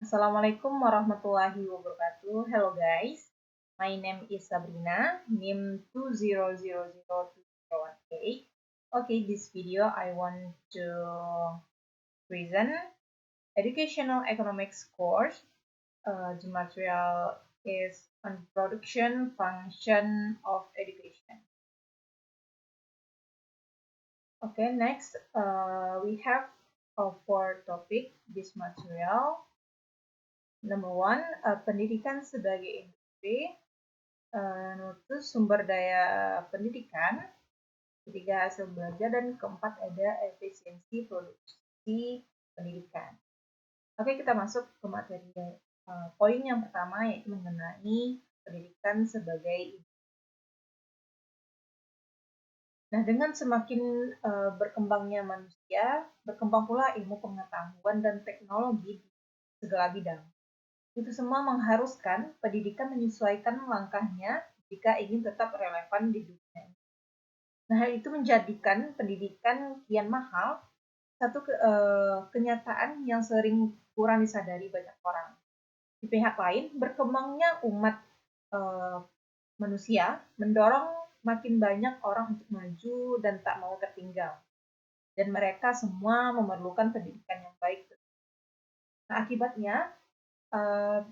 Assalamualaikum warahmatullahi wabarakatuh. Hello guys, my name is Sabrina, NIM 2000218. Okay, this video I want to present educational economics course. The material is on production function of education. Okay, next we have four topic this material. Number one, pendidikan sebagai industri. Nomor itu sumber daya pendidikan. Ketiga, hasil belajar. Dan keempat, ada efisiensi produksi pendidikan. Oke, kita masuk ke materi. Poin yang pertama yaitu mengenai pendidikan sebagai industri. Nah, dengan semakin berkembangnya manusia, berkembang pula ilmu pengetahuan dan teknologi di segala bidang. Itu semua mengharuskan pendidikan menyesuaikan langkahnya jika ingin tetap relevan di dunia. Nah, hal itu menjadikan pendidikan kian mahal, satu kenyataan yang sering kurang disadari banyak orang. Di pihak lain, berkembangnya umat manusia mendorong makin banyak orang untuk maju dan tak mau tertinggal. Dan mereka semua memerlukan pendidikan yang baik. Nah, akibatnya,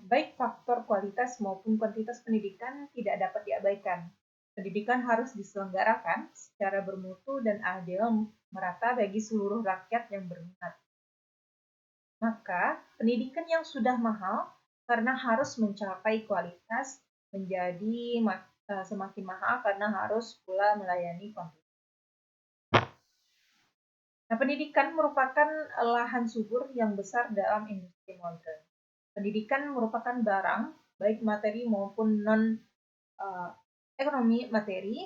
baik faktor kualitas maupun kuantitas pendidikan tidak dapat diabaikan. Pendidikan harus diselenggarakan secara bermutu dan adil merata bagi seluruh rakyat yang berminat. Maka, pendidikan yang sudah mahal karena harus mencapai kualitas menjadi semakin mahal karena harus pula melayani kuantitas. Nah, pendidikan merupakan lahan subur yang besar dalam industri modern. Pendidikan merupakan barang, baik materi maupun non-ekonomi materi,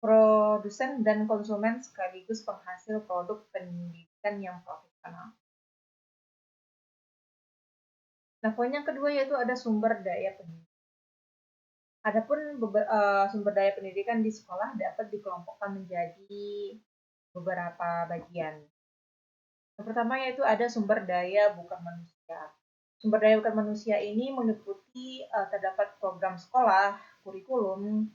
produsen dan konsumen sekaligus penghasil produk pendidikan yang profesional. Nah, poin yang kedua yaitu ada sumber daya pendidikan. Adapun sumber daya pendidikan di sekolah dapat dikelompokkan menjadi beberapa bagian. Yang pertama yaitu ada sumber daya bukan manusia. Sumber daya bukan manusia ini meliputi terdapat program sekolah, kurikulum,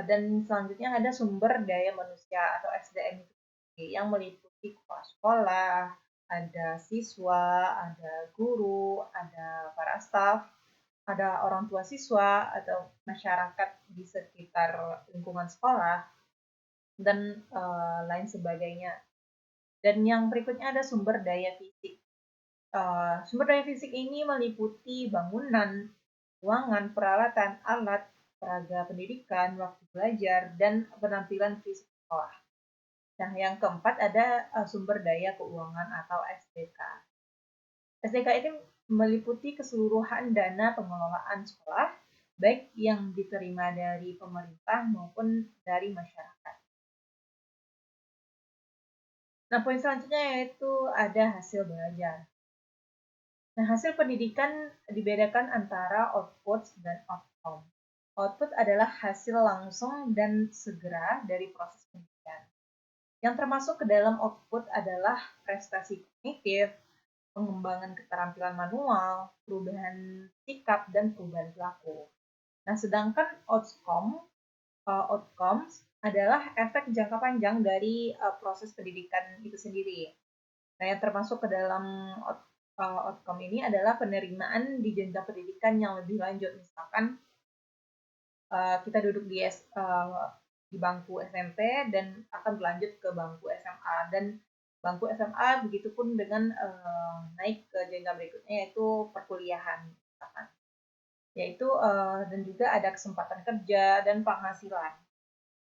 dan selanjutnya ada sumber daya manusia atau SDM yang meliputi kepala sekolah, ada siswa, ada guru, ada para staf, ada orang tua siswa atau masyarakat di sekitar lingkungan sekolah, dan lain sebagainya. Dan yang berikutnya ada sumber daya fisik. Sumber daya fisik ini meliputi bangunan, ruangan, peralatan, alat, peraga pendidikan, waktu belajar, dan penampilan fisik sekolah. Nah, yang keempat ada sumber daya keuangan atau SDK. SDK ini meliputi keseluruhan dana pengelolaan sekolah, baik yang diterima dari pemerintah maupun dari masyarakat. Nah, poin selanjutnya yaitu ada hasil belajar. Nah, hasil pendidikan dibedakan antara output dan outcome. Output adalah hasil langsung dan segera dari proses pendidikan. Yang termasuk ke dalam output adalah prestasi kognitif, pengembangan keterampilan manual, perubahan sikap, dan perubahan perilaku. Nah, sedangkan outcomes adalah efek jangka panjang dari proses pendidikan itu sendiri. Nah, yang termasuk ke dalam outcome ini adalah penerimaan di jenjang pendidikan yang lebih lanjut. Misalkan kita duduk di bangku SMP dan akan berlanjut ke bangku SMA, dan bangku SMA begitupun dengan naik ke jenjang berikutnya yaitu perkuliahan, misalkan. Yaitu dan juga ada kesempatan kerja dan penghasilan.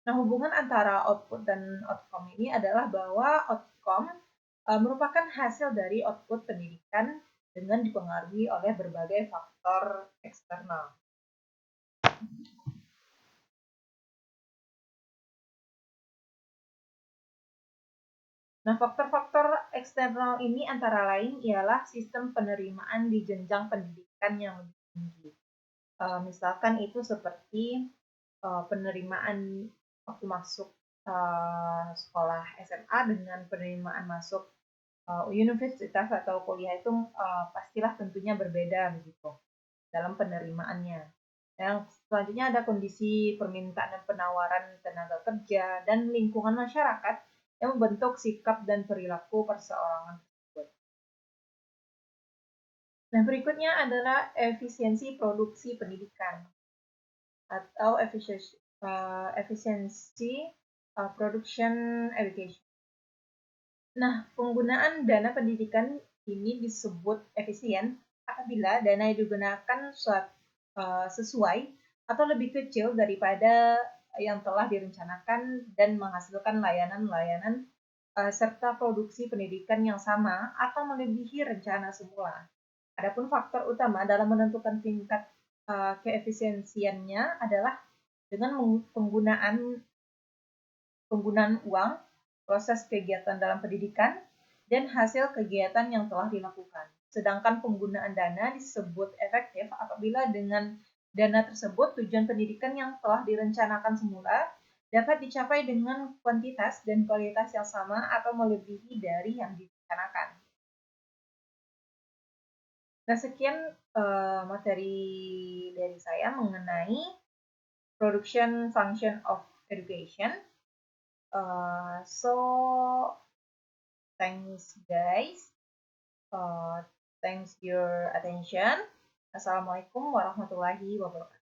Nah, hubungan antara output dan outcome ini adalah bahwa outcome merupakan hasil dari output pendidikan dengan dipengaruhi oleh berbagai faktor eksternal. Nah, faktor-faktor eksternal ini antara lain ialah sistem penerimaan di jenjang pendidikan yang lebih tinggi. Misalkan itu seperti penerimaan waktu masuk sekolah SMA dengan penerimaan masuk universitas atau kuliah itu pastilah tentunya berbeda begitu dalam penerimaannya. Yang selanjutnya ada kondisi permintaan dan penawaran tenaga kerja dan lingkungan masyarakat yang membentuk sikap dan perilaku perseorangan tersebut. Nah, berikutnya adalah efisiensi produksi pendidikan atau efisiensi production education. Nah, penggunaan dana pendidikan ini disebut efisien apabila dana yang digunakan sesuai atau lebih kecil daripada yang telah direncanakan dan menghasilkan layanan-layanan serta produksi pendidikan yang sama atau melebihi rencana semula. Adapun faktor utama dalam menentukan tingkat keefisiensiannya adalah dengan penggunaan uang, proses kegiatan dalam pendidikan, dan hasil kegiatan yang telah dilakukan. Sedangkan penggunaan dana disebut efektif apabila dengan dana tersebut tujuan pendidikan yang telah direncanakan semula dapat dicapai dengan kuantitas dan kualitas yang sama atau melebihi dari yang direncanakan. Nah, sekian materi dari saya mengenai production function of education. So thanks guys. Thanks your attention. Assalamualaikum warahmatullahi wabarakatuh.